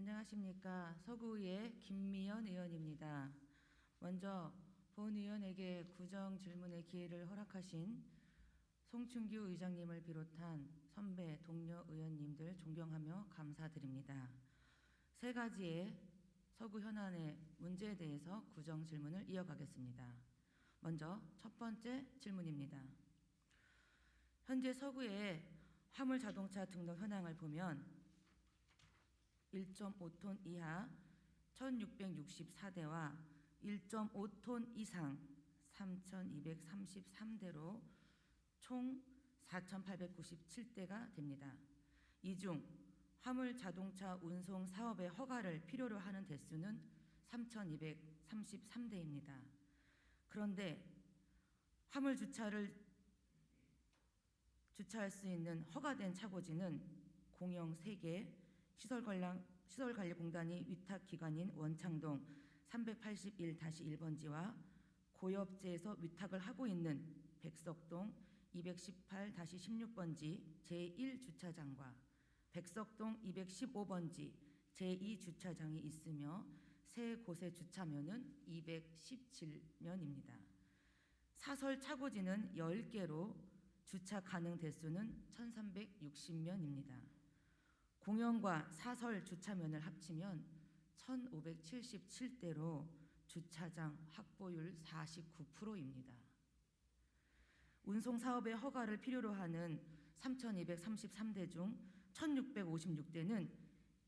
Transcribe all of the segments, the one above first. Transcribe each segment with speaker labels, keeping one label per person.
Speaker 1: 안녕하십니까. 서구의 김미연 의원입니다. 먼저 본 의원에게 구정 질문의 기회를 허락하신 송충규 의장님을 비롯한 선배 동료 의원님들 존경하며 감사드립니다. 세 가지의 서구 현안의 문제에 대해서 구정 질문을 이어가겠습니다. 먼저 첫 번째 질문입니다. 현재 서구의 화물 자동차 등록 현황을 보면 1.5톤 이하 1664대와 1.5톤 이상 3233대로 총 4897대가 됩니다. 이 중 화물 자동차 운송 사업의 허가를 필요로 하는 대수는 3233대입니다. 그런데 화물 주차를 주차할 수 있는 허가된 차고지는 공영 3개, 시설관리공단이 위탁기관인 원창동 381-1번지와 고엽제에서 위탁을 하고 있는 백석동 218-16번지 제1주차장과 백석동 215번지 제2주차장이 있으며 세 곳의 주차면은 217면입니다. 사설 차고지는 10개로 주차 가능 대수는 1360면입니다. 공영과 사설 주차면을 합치면 1577대로 주차장 확보율 49%입니다. 운송사업의 허가를 필요로 하는 3233대 중 1656대는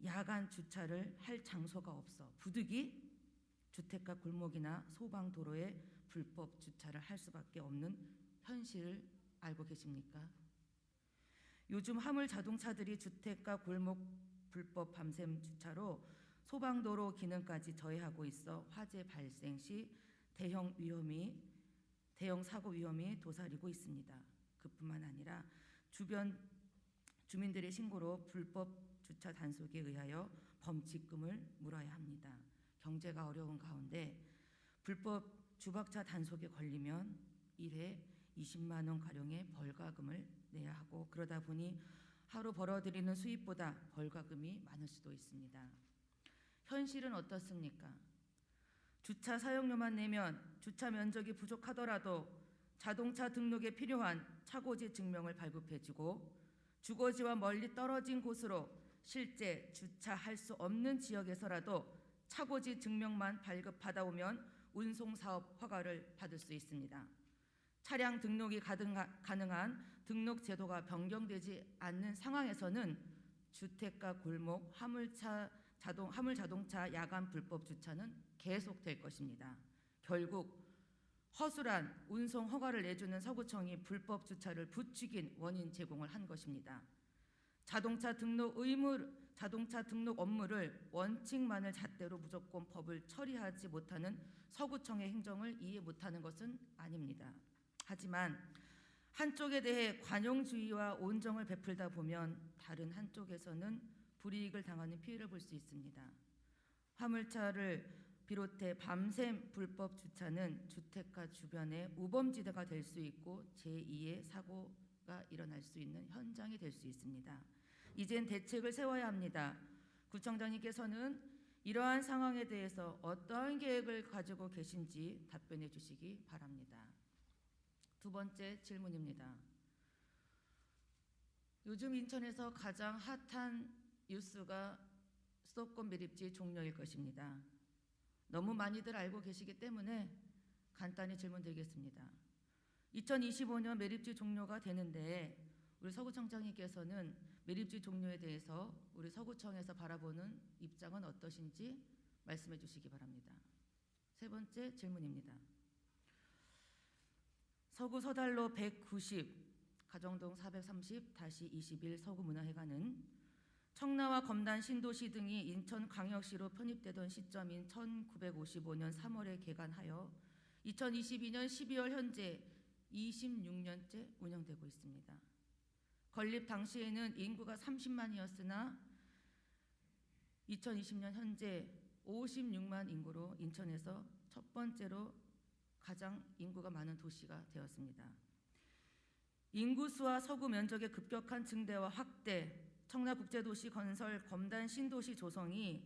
Speaker 1: 야간 주차를 할 장소가 없어 부득이 주택가 골목이나 소방도로에 불법 주차를 할 수밖에 없는 현실을 알고 계십니까? 요즘 화물 자동차들이 주택가 골목 불법 밤샘 주차로 소방도로 기능까지 저해하고 있어 화재 발생 시 대형 사고 위험이 도사리고 있습니다. 그뿐만 아니라 주변 주민들의 신고로 불법 주차 단속에 의하여 범칙금을 물어야 합니다. 경제가 어려운 가운데 불법 주박차 단속에 걸리면 1회 20만 원 가량의 벌가금을 내야 하고 그러다 보니 하루 벌어들이는 수입보다 벌가금이 많을 수도 있습니다. 현실은 어떻습니까? 주차 사용료만 내면 주차 면적이 부족하더라도 자동차 등록에 필요한 차고지 증명을 발급해주고 주거지와 멀리 떨어진 곳으로 실제 주차할 수 없는 지역에서라도 차고지 증명만 발급받아오면 운송사업 허가를 받을 수 있습니다. 차량 등록이 가능한 등록 제도가 변경되지 않는 상황에서는 주택가 골목 화물 자동차 야간 불법 주차는 계속될 것입니다. 결국 허술한 운송 허가를 내주는 서구청이 불법 주차를 부추긴 원인 제공을 한 것입니다. 자동차 등록 업무를 원칙만을 잣대로 무조건 법을 처리하지 못하는 서구청의 행정을 이해 못하는 것은 아닙니다. 하지만 한쪽에 대해 관용주의와 온정을 베풀다 보면 다른 한쪽에서는 불이익을 당하는 피해를 볼 수 있습니다. 화물차를 비롯해 밤샘 불법 주차는 주택가 주변에 우범지대가 될 수 있고 제2의 사고가 일어날 수 있는 현장이 될 수 있습니다. 이젠 대책을 세워야 합니다. 구청장님께서는 이러한 상황에 대해서 어떠한 계획을 가지고 계신지 답변해 주시기 바랍니다. 두 번째 질문입니다. 요즘 인천에서 가장 핫한 뉴스가 수도권 매립지 종료일 것입니다. 너무 많이들 알고 계시기 때문에 간단히 질문드리겠습니다. 2025년 매립지 종료가 되는데 우리 서구청장님께서는 매립지 종료에 대해서 우리 서구청에서 바라보는 입장은 어떠신지 말씀해 주시기 바랍니다. 세 번째 질문입니다. 서구 서달로 190, 가정동 430-21 서구문화회관은 청라와 검단 신도시 등이 인천광역시로 편입되던 시점인 1955년 3월에 개관하여 2022년 12월 현재 26년째 운영되고 있습니다. 건립 당시에는 인구가 30만이었으나 2020년 현재 56만 인구로 인천에서 첫 번째로 가장 인구가 많은 도시가 되었습니다. 인구수와 서구 면적의 급격한 증대와 확대, 청라국제도시 건설 검단 신도시 조성이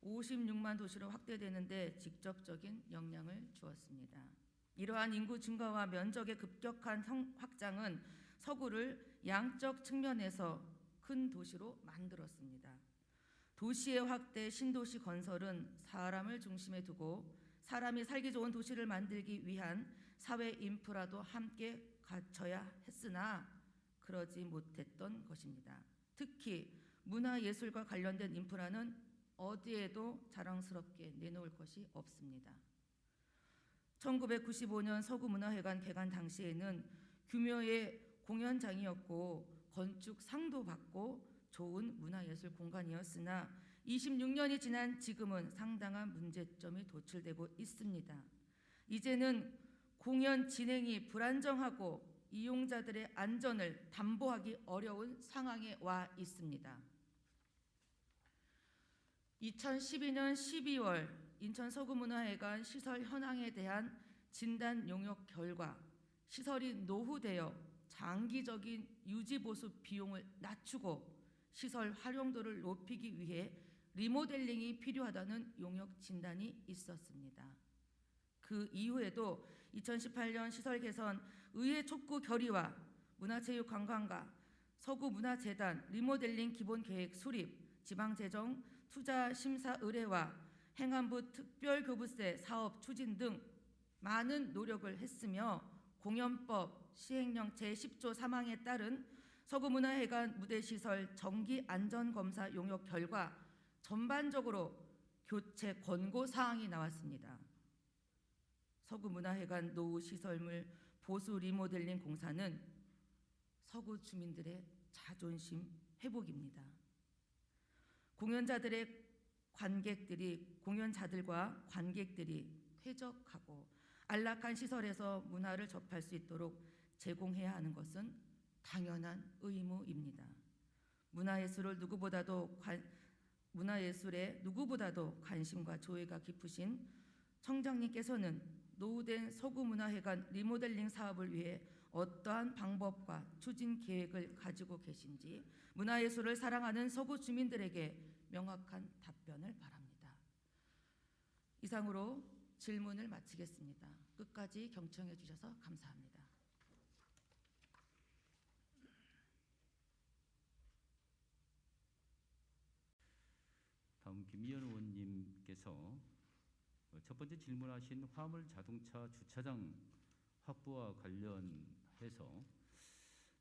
Speaker 1: 56만 도시로 확대되는데 직접적인 영향을 주었습니다. 이러한 인구 증가와 면적의 급격한 확장은 서구를 양적 측면에서 큰 도시로 만들었습니다. 도시의 확대, 신도시 건설은 사람을 중심에 두고 사람이 살기 좋은 도시를 만들기 위한 사회 인프라도 함께 갖춰야 했으나 그러지 못했던 것입니다. 특히 문화예술과 관련된 인프라는 어디에도 자랑스럽게 내놓을 것이 없습니다. 1995년 서구문화회관 개관 당시에는 규모의 공연장이었고 건축상도 받고 좋은 문화예술 공간이었으나 26년이 지난 지금은 상당한 문제점이 도출되고 있습니다. 이제는 공연 진행이 불안정하고 이용자들의 안전을 담보하기 어려운 상황에 와 있습니다. 2012년 12월 인천 서구문화회관 시설 현황에 대한 진단 용역 결과 시설이 노후되어 장기적인 유지보수 비용을 낮추고 시설 활용도를 높이기 위해 리모델링이 필요하다는 용역 진단이 있었습니다. 그 이후에도 2018년 시설 개선 의회 촉구 결의와 문화체육관광과 서구문화재단 리모델링 기본계획 수립, 지방재정 투자 심사 의뢰와 행안부 특별교부세 사업 추진 등 많은 노력을 했으며 공연법 시행령 제10조 3항에 따른 서구문화회관 무대시설 정기안전검사 용역 결과 전반적으로 교체 권고사항이 나왔습니다. 서구문화회관 노후시설물 보수 리모델링 공사는 서구 주민들의 자존심 회복입니다. 공연자들과 관객들이 쾌적하고 안락한 시설에서 문화를 접할 수 있도록 제공해야 하는 것은 당연한 의무입니다. 문화예술에 누구보다도 관심과 조예가 깊으신 청장님께서는 노후된 서구문화회관 리모델링 사업을 위해 어떠한 방법과 추진 계획을 가지고 계신지 문화예술을 사랑하는 서구 주민들에게 명확한 답변을 바랍니다. 이상으로 질문을 마치겠습니다. 끝까지 경청해 주셔서 감사합니다.
Speaker 2: 다음 김미연 의원님께서 첫 번째 질문하신 화물 자동차 주차장 확보와 관련해서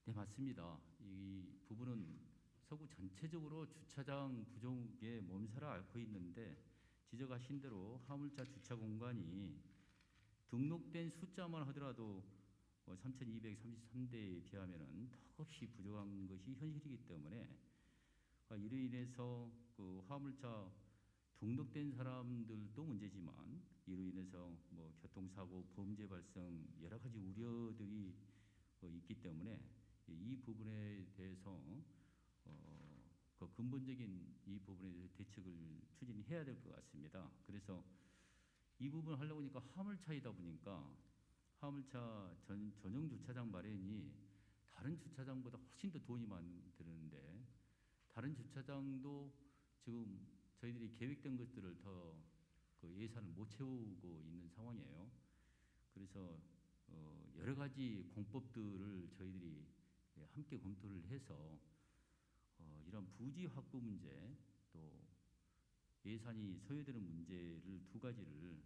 Speaker 2: 네, 맞습니다. 이 부분은 서구 전체적으로 주차장 부족에 몸살을 앓고 있는데 지적하신 대로 화물차 주차 공간이 등록된 숫자만 하더라도 3,233대에 비하면 턱없이 부족한 것이 현실이기 때문에 이로 인해서 그 화물차 등록된 사람들도 문제지만 이로 인해서 교통사고, 범죄 발생 여러 가지 우려들이 있기 때문에 이 부분에 대해서 그 근본적인 이 부분에 대해서 대책을 추진해야 될 것 같습니다. 그래서 이 부분을 하려고 하니까 화물차이다 보니까 화물차 전용 주차장 마련이 다른 주차장보다 훨씬 더 돈이 많이 드는데 다른 주차장도 지금 저희들이 계획된 것들을 더 그 예산을 못 채우고 있는 상황이에요. 그래서 여러 가지 공법들을 저희들이 함께 검토를 해서 이런 부지 확보 문제 또 예산이 소요되는 문제를 두 가지를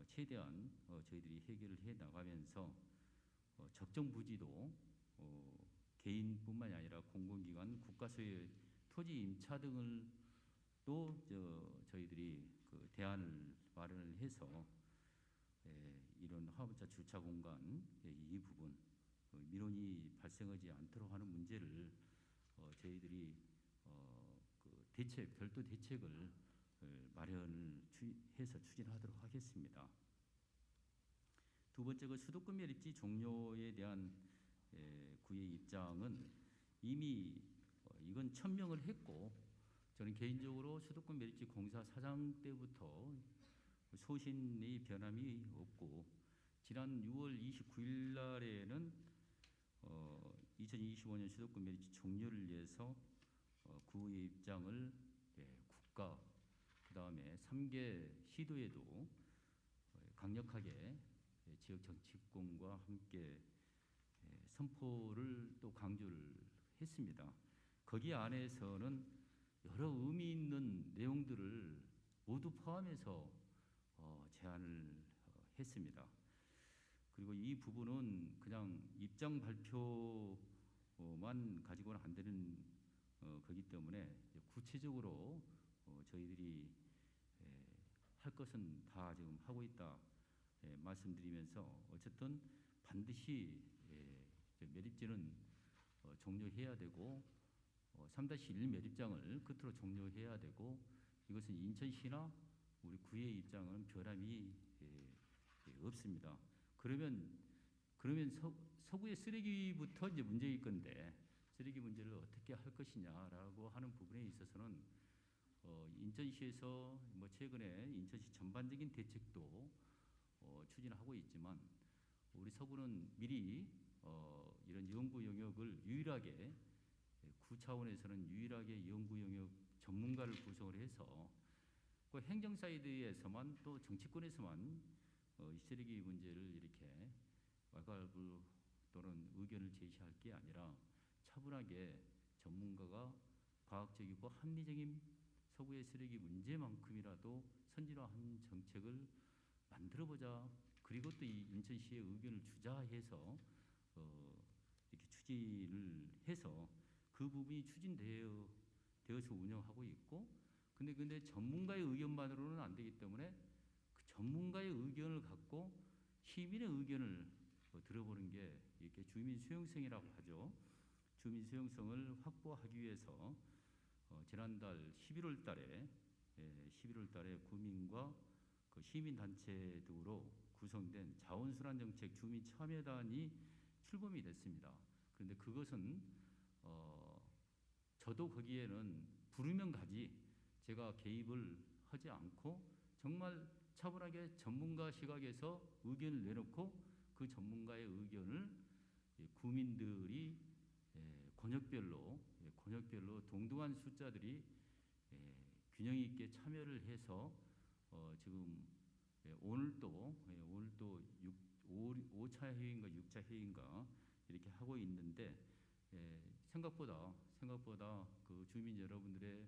Speaker 2: 최대한 저희들이 해결을 해 나가면서 적정 부지도 개인뿐만이 아니라 공공기관, 국가소유의 토지 임차 등을 또 저희들이 그 대안을 마련을 해서 이런 화물차 주차 공간 이 부분 민원이 발생하지 않도록 하는 문제를 저희들이 그 별도 대책을 마련을 해서 추진하도록 하겠습니다. 두 번째 그 수도권 매립지 종료에 대한 구의 입장은 이미 이건 천명을 했고 저는 개인적으로 수도권 매립지 공사 사장 때부터 소신의 변함이 없고 지난 6월 29일 날에는 2025년 수도권 매립지 종료를 위해서 구의 입장을 국가 그다음에 3개 시도에도 강력하게 지역 정치권과 함께 선포를 또 강조를 했습니다. 거기 안에서는 여러 의미 있는 내용들을 모두 포함해서 제안을 했습니다. 그리고 이 부분은 그냥 입장 발표만 가지고는 안 되는 거기 때문에 구체적으로 저희들이 할 것은 다 지금 하고 있다 말씀드리면서 어쨌든 반드시 매립지는 종료해야 되고 3-1 매립장을 끝으로 종료해야 되고 이것은 인천시나 우리 구의 입장은 변함이 없습니다. 그러면 서구의 쓰레기부터 이제 문제일 건데 쓰레기 문제를 어떻게 할 것이냐라고 하는 부분에 있어서는 인천시에서 뭐 최근에 인천시 전반적인 대책도 추진하고 있지만 우리 서구는 미리 이런 연구 영역을 유일하게 구 차원에서는 유일하게 연구 영역 전문가를 구성을 해서 그 행정 사이드에서만 또 정치권에서만 이 쓰레기 문제를 이렇게 왈가왈부 또는 의견을 제시할 게 아니라 차분하게 전문가가 과학적이고 합리적인 서구의 쓰레기 문제만큼이라도 선진화한 정책을 만들어보자. 그리고 또 이 인천시의 의견을 주자 해서 이렇게 추진을 해서 그 부분이 추진되어서 운영하고 있고 근데 전문가의 의견만으로는 안 되기 때문에 그 전문가의 의견을 갖고 시민의 의견을 들어보는 게 이렇게 주민 수용성이라고 하죠. 주민 수용성을 확보하기 위해서 지난달 11월 달에 구민과 그 시민단체 등으로 구성된 자원순환정책 주민참여단이 출범이 됐습니다. 그런데 그것은 저도 거기에는 부르면 가지 제가 개입을 하지 않고 정말 차분하게 전문가 시각에서 의견을 내놓고 그 전문가의 의견을 구민들이 권역별로 동등한 숫자들이 균형 있게 참여를 해서 지금 오늘도 5차 회의인가 6차 회의인가 이렇게 하고 있는데 생각보다 그 주민 여러분들의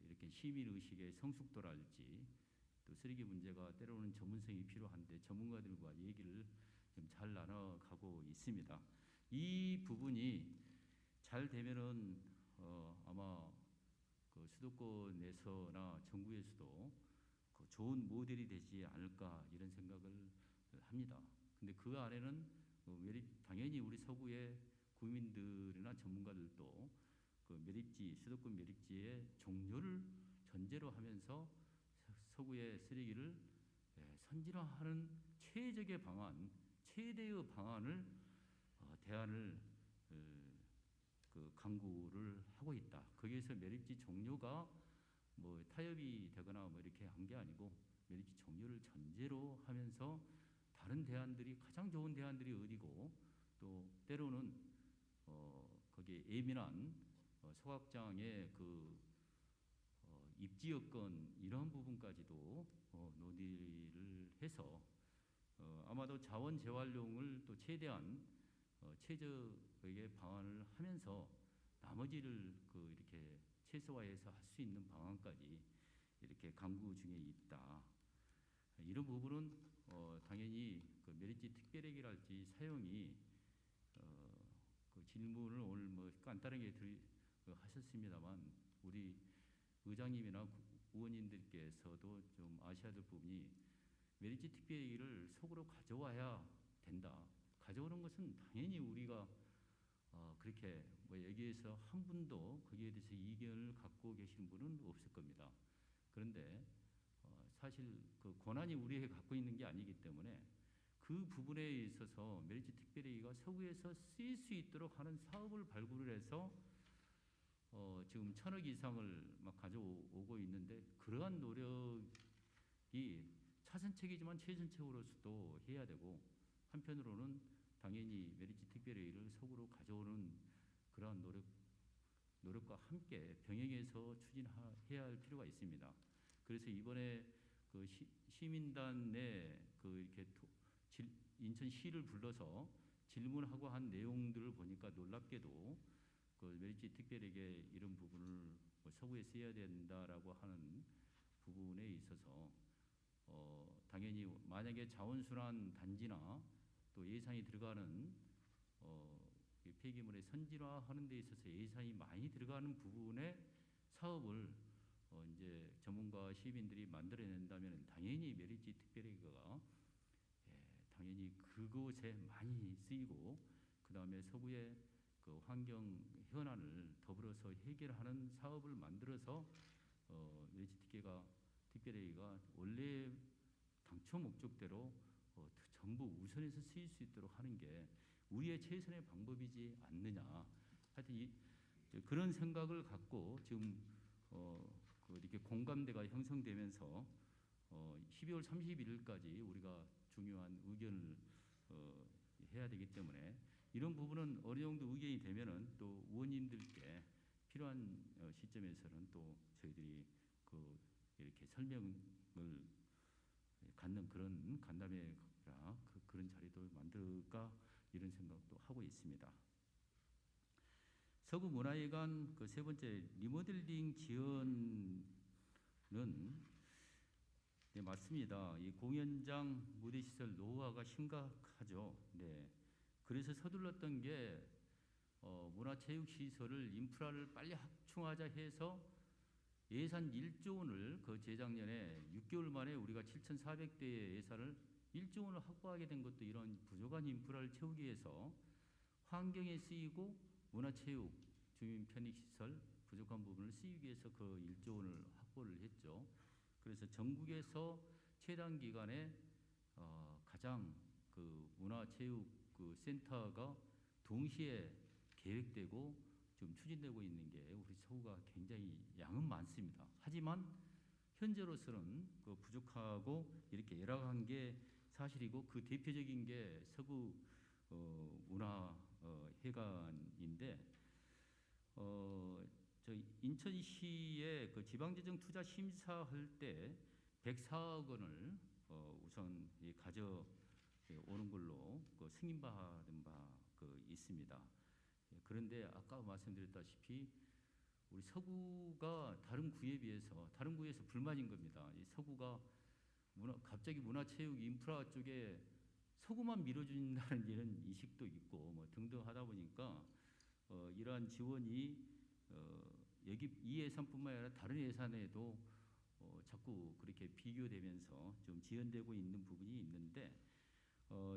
Speaker 2: 이렇게 시민 의식의 성숙도랄지 또 쓰레기 문제가 때로는 전문성이 필요한데 전문가들과 얘기를 좀 잘 나눠가고 있습니다. 이 부분이 잘 되면은 아마 그 수도권에서나 정부에서도 그 좋은 모델이 되지 않을까 이런 생각을 합니다. 근데 그 안에는 당연히 우리 서구의 구민들이나 전문가들도 그 매립지 수도권 매립지의 종료를 전제로 하면서 서구의 쓰레기를 선진화하는 최적의 방안, 최대의 방안을 대안을 그 강구를 하고 있다. 거기에서 매립지 종료가 뭐 타협이 되거나 뭐 이렇게 한 게 아니고 매립지 종료를 전제로 하면서 다른 대안들이 가장 좋은 대안들이 어디고 또 때로는 거기에 예민한 소각장의 그 입지 여건 이런 부분까지도 논의를 해서 아마도 자원 재활용을 또 최대한 최적의 방안을 하면서 나머지를 그 이렇게 최소화해서 할 수 있는 방안까지 이렇게 강구 중에 있다. 이런 부분은 당연히 그 매립지 특별액이랄지 사용이 그 질문을 오늘 뭐 간단하게 하셨습니다만 우리 의장님이나 의원님들께서도 좀 아셔야 될 부분이 매립지 특별액을 속으로 가져와야 된다. 가져오는 것은 당연히 우리가 그렇게 뭐 여기에서 한 분도 거기에 대해서 이견을 갖고 계신 분은 없을 겁니다. 그런데 사실 그 권한이 우리에게 갖고 있는 게 아니기 때문에 그 부분에 있어서 매립지 특별회의가 서구에서 쓰일 수 있도록 하는 사업을 발굴을 해서 지금 1,000억 이상을 막 가져오고 있는데 그러한 노력이 차선책이지만 최선책으로서도 해야 되고 한편으로는 당연히 매립지 특별회의를 속으로 가져오는 그러한 노력을 노력과 함께 병행해서 추진해야 할 필요가 있습니다. 그래서 이번에 그 시민단 내그 이렇게 인천시를 불러서 질문하고 한 내용들을 보니까 놀랍게도 그 메리츠 특별에게 이런 부분을 뭐 서구에 써야 된다라고 하는 부분에 있어서 당연히 만약에 자원순환 단지나 또 예산이 들어가는 이 폐기물의 선진화하는 데 있어서 예산이 많이 들어가는 부분의 사업을 이제 전문가 시민들이 만들어낸다면 당연히 메리츠 특별회계가 당연히 그곳에 많이 쓰이고 그 다음에 서구의 그 환경 현안을 더불어서 해결하는 사업을 만들어서 메리츠 특별회의가 원래 당초 목적대로 전부 우선해서 쓰일 수 있도록 하는 게 우리의 최선의 방법이지 않느냐. 하여튼 그런 생각을 갖고 지금 이렇게 공감대가 형성되면서 12월 31일까지 우리가 중요한 의견을 해야 되기 때문에 이런 부분은 어느 정도 의견이 되면은 또 의원님들께 필요한 시점에서는 또 저희들이 이렇게 설명을 갖는 그런 간담회라 그런 자리도 만들까 이런 생각도 하고 있습니다. 서구 문화회관 그 세 번째 리모델링 지원은 네, 맞습니다. 이 공연장 무대 시설 노후화가 심각하죠. 네. 그래서 서둘렀던 게 문화체육시설을 인프라를 빨리 확충하자 해서 예산 1조 원을 그 재작년에 6개월 만에 우리가 7,400대의 예산을 1조 원을 확보하게 된 것도 이런 부족한 인프라를 채우기 위해서 환경에 쓰이고 문화체육, 주민 편익시설 부족한 부분을 쓰이기 위해서 그 1조 원을 확보를 했죠. 그래서 전국에서 최단 기간에 가장 그 문화체육 그 센터가 동시에 계획되고 좀 추진되고 있는 게 우리 서구가 굉장히 양은 많습니다. 하지만 현재로서는 그 부족하고 이렇게 열악한 게 사실이고 그 대표적인 게 서구 문화회관인데 저희 인천시에 그 지방재정 투자 심사할 때 104억 원을 우선 가져오는 걸로 그 승인받은 바 있습니다. 그런데 아까 말씀드렸다시피 우리 서구가 다른 구에 비해서 불만인 겁니다. 이 서구가 갑자기 문화체육 인프라 쪽에 서구만 밀어준다는 이런 인식도 있고 뭐 등등 하다 보니까 이러한 지원이 여기 이 예산뿐만 아니라 다른 예산에도 자꾸 그렇게 비교되면서 좀 지연되고 있는 부분이 있는데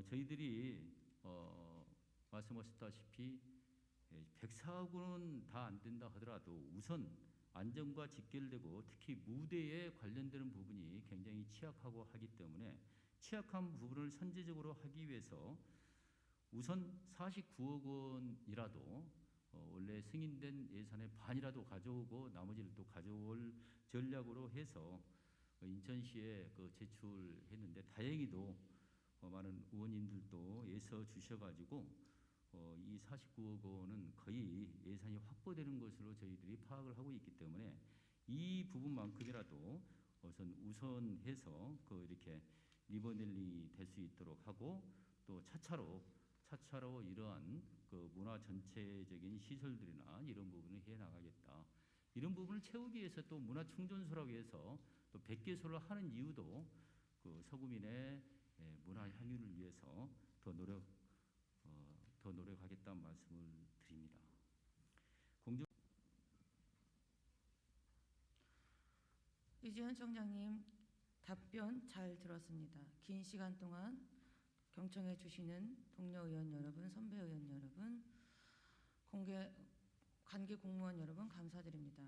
Speaker 2: 저희들이 말씀하셨다시피 104억 원은 다 안 된다 하더라도 우선 안전과 직결되고 특히 무대에 관련되는 부분이 굉장히 취약하고 하기 때문에 취약한 부분을 선제적으로 하기 위해서 우선 49억 원이라도 원래 승인된 예산의 반이라도 가져오고 나머지를 또 가져올 전략으로 해서 인천시에 제출했는데 다행히도 많은 의원님들도 애써 주셔가지고 이 49억 원은 거의 예산이 확보되는 것으로 저희들이 파악을 하고 있기 때문에 이 부분만큼이라도 우선해서 이렇게 리모델링이 될 수 있도록 하고 또 차차로 이러한 문화 전체적인 시설들이나 이런 부분을 해 나가겠다. 이런 부분을 채우기 위해서 또 문화 충전소라고 해서 또 100개소를 하는 이유도 서구민의 문화 향유를 위해서 더 노력하겠다는 말씀을 드립니다.
Speaker 1: 이지현 청장님 답변 잘 들었습니다. 긴 시간 동안 경청해 주시는 동료 의원 여러분, 선배 의원 여러분, 관계 공무원 여러분 감사드립니다.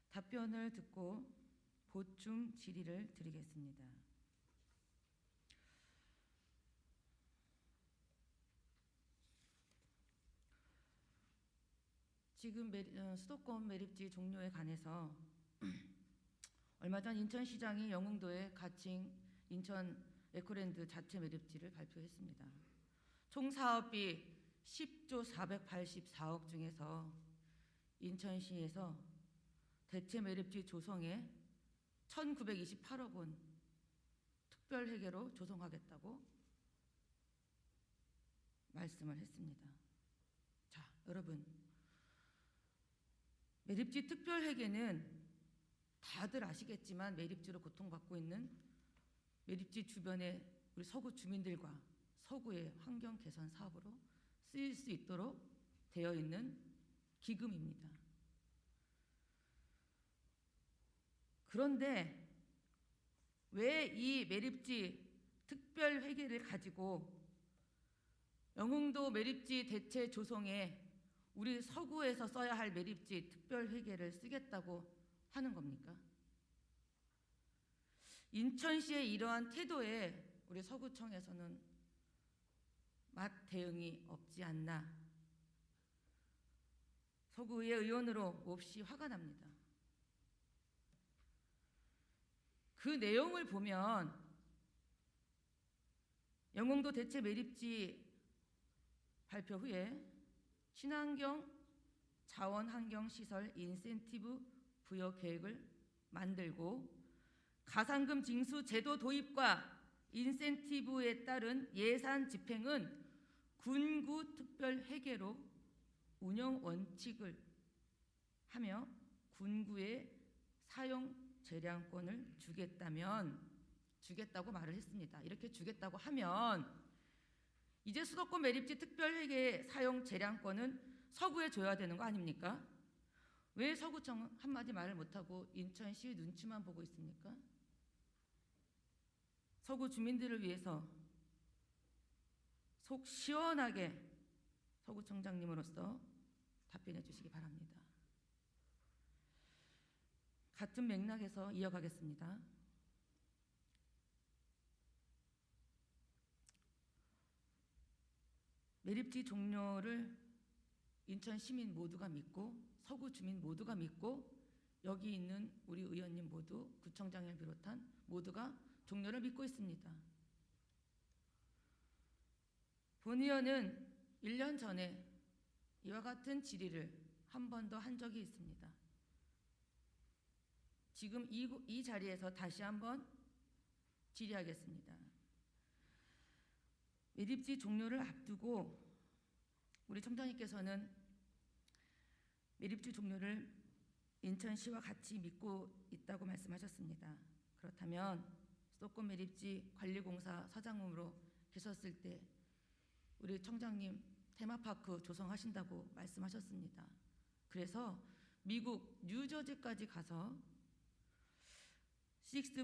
Speaker 1: 답변을 듣고 보충 질의를 드리겠습니다. 지금 수도권 매립지 종료에 관해서 얼마 전 인천시장이 영흥도에 가칭 인천 에코랜드 자체 매립지를 발표했습니다. 총 사업비 10조 484억 중에서 인천시에서 대체 매립지 조성에 1928억 원 특별회계로 조성하겠다고 말씀을 했습니다. 자, 여러분, 매립지 특별회계는 다들 아시겠지만 매립지로 고통받고 있는 매립지 주변의 우리 서구 주민들과 서구의 환경 개선 사업으로 쓰일 수 있도록 되어 있는 기금입니다. 그런데 왜 이 매립지 특별회계를 가지고 영흥도 매립지 대체 조성에 우리 서구에서 써야 할 매립지 특별회계를 쓰겠다고 하는 겁니까? 인천시의 이러한 태도에 우리 서구청에서는 맛 대응이 없지 않나, 서구의 의원으로 몹시 화가 납니다. 그 내용을 보면 영흥도 대체 매립지 발표 후에 친환경 자원환경시설 인센티브 부여 계획을 만들고 가산금 징수 제도 도입과 인센티브에 따른 예산 집행은 군구 특별회계로 운영 원칙을 하며 군구의 사용 재량권을 주겠다고 말을 했습니다. 이렇게 주겠다고 하면 이제 수도권 매립지 특별회계 사용 재량권은 서구에 줘야 되는 거 아닙니까? 왜 서구청 한마디 말을 못하고 인천시 눈치만 보고 있습니까? 서구 주민들을 위해서 속 시원하게 서구청장님으로서 답변해 주시기 바랍니다. 같은 맥락에서 이어가겠습니다. 매립지 종료를 인천 시민 모두가 믿고 서구 주민 모두가 믿고 여기 있는 우리 의원님 모두 구청장을 비롯한 모두가 종료를 믿고 있습니다. 본 의원은 1년 전에 이와 같은 질의를 한 번 더 한 적이 있습니다. 지금 이 자리에서 다시 한번 질의하겠습니다. 매립지 종료를 앞두고 우리 청장님께서는 매립지 종료를 인천시와 같이 믿고 있다고 말씀하셨습니다. 그렇다면 수도권 매립지 관리공사 사장으로 계셨을 때 우리 청장님 테마파크 조성하신다고 말씀하셨습니다. 그래서 미국 뉴저지까지 가서 식스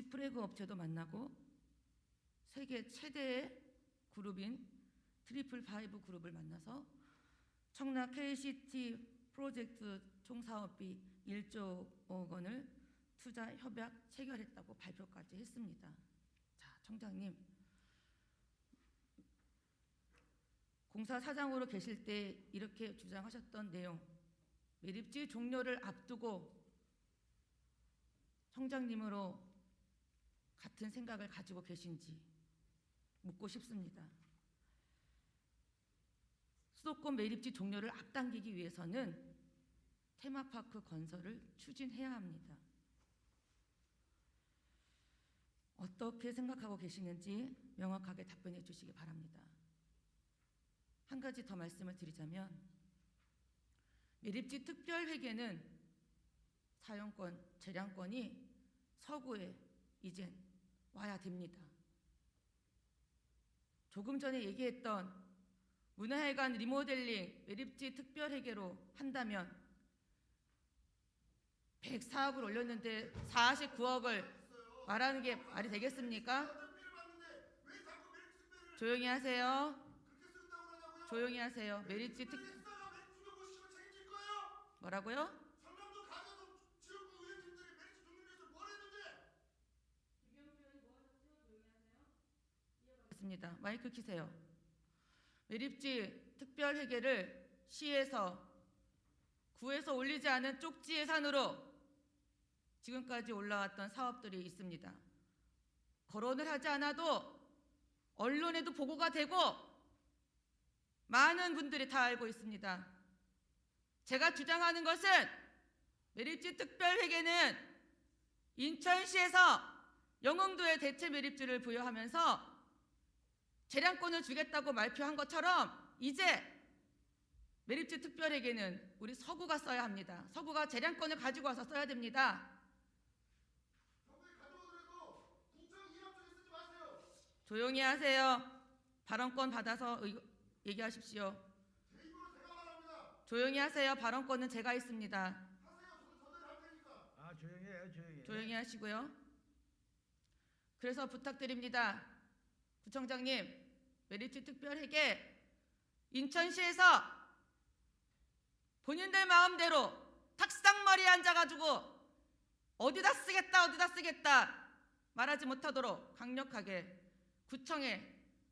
Speaker 1: 프레그 업체도 만나고 세계 최대의 그룹인 트리플 파이브 그룹을 만나서 청라 KCT 프로젝트 총 사업비 1조 원을 투자 협약 체결했다고 발표까지 했습니다. 자, 청장님, 공사 사장으로 계실 때 이렇게 주장하셨던 내용, 매립지 종료를 앞두고 청장님으로 같은 생각을 가지고 계신지 묻고 싶습니다. 수도권 매립지 종료를 앞당기기 위해서는 테마파크 건설을 추진해야 합니다. 어떻게 생각하고 계시는지 명확하게 답변해 주시기 바랍니다. 한 가지 더 말씀을 드리자면 매립지 특별회계는 사용권, 재량권이 서구에 이젠 와야 됩니다. 조금 전에 얘기했던 문화회관 리모델링 매립지 특별회계로 한다면 104억을 올렸는데 49억을 말하는 게 말이 되겠습니까? 조용히 하세요. 조용히 하세요. 매립지 뭐라고요? 습니다. 마이크 켜세요. 매립지 특별회계를 시에서 구에서 올리지 않은 쪽지 예산으로 지금까지 올라왔던 사업들이 있습니다. 거론을 하지 않아도 언론에도 보고가 되고 많은 분들이 다 알고 있습니다. 제가 주장하는 것은 매립지 특별회계는 인천시에서 영흥도에 대체 매립지를 부여하면서 재량권을 주겠다고 발표한 것처럼 이제 매립지 특별회계는 우리 서구가 써야 합니다. 서구가 재량권을 가지고 와서 써야 됩니다. 조용히 하세요. 발언권 받아서 얘기하십시오. 조용히 하세요. 발언권은 제가 있습니다.
Speaker 3: 조용히 해요.
Speaker 1: 조용히 하시고요. 그래서 부탁드립니다. 구청장님, 매립지 특별회계 인천시에서 본인들 마음대로 탁상머리에 앉아가지고 어디다 쓰겠다 말하지 못하도록 강력하게 구청에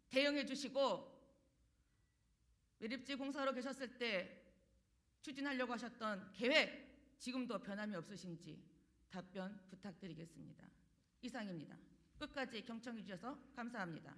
Speaker 1: 대응해 주시고, 매립지 공사로 계셨을 때 추진하려고 하셨던 계획 지금도 변함이 없으신지 답변 부탁드리겠습니다. 이상입니다. 끝까지 경청해 주셔서 감사합니다.